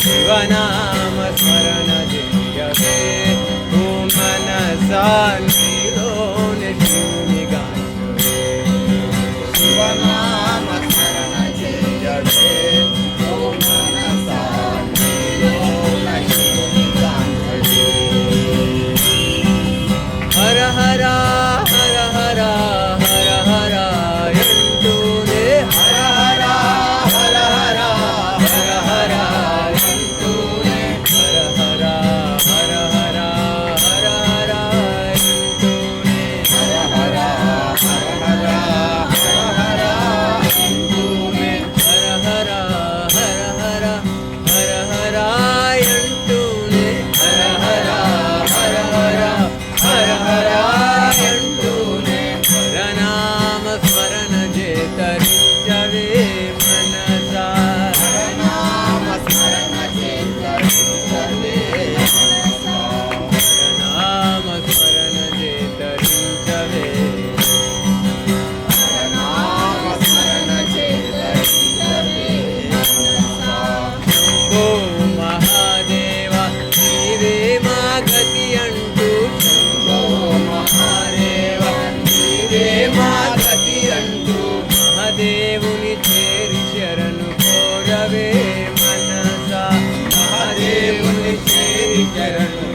శివనామ స్మరణ చేయవే ఓ మనసా నీలోని శివుని గాంచవే శివనామ స్మరణ చేయవే ఓ మనసా నీలోన శివుని గాంచవే హర హర హర హర హర హర ఎంటూనే హర హర హర హర హర హర ఎంటూనే హర హర హర హర హర హర ఎంటూనే హర హర హర హర హర హర ఎంటూనే హర హర హర హర హర హర ఎంటూనే హర హర హర హర హర హర ఎంటూనే హరనామ స్మరణ చేతరించవే మనసా నామ స్మరణ చేతరించవే మనసా హరనామ స్మరణ చేతరించవే నామ స్మరణ చేతరించవే మనసా ఓ మహాదేవ నీవే మా గతి అంటూ ఓ మహాదేవ నీవే మా గతి అంటూ మహాదేవుని చేరి శరణు కోరవే మనసా మహాదేవుని చేరి శరణు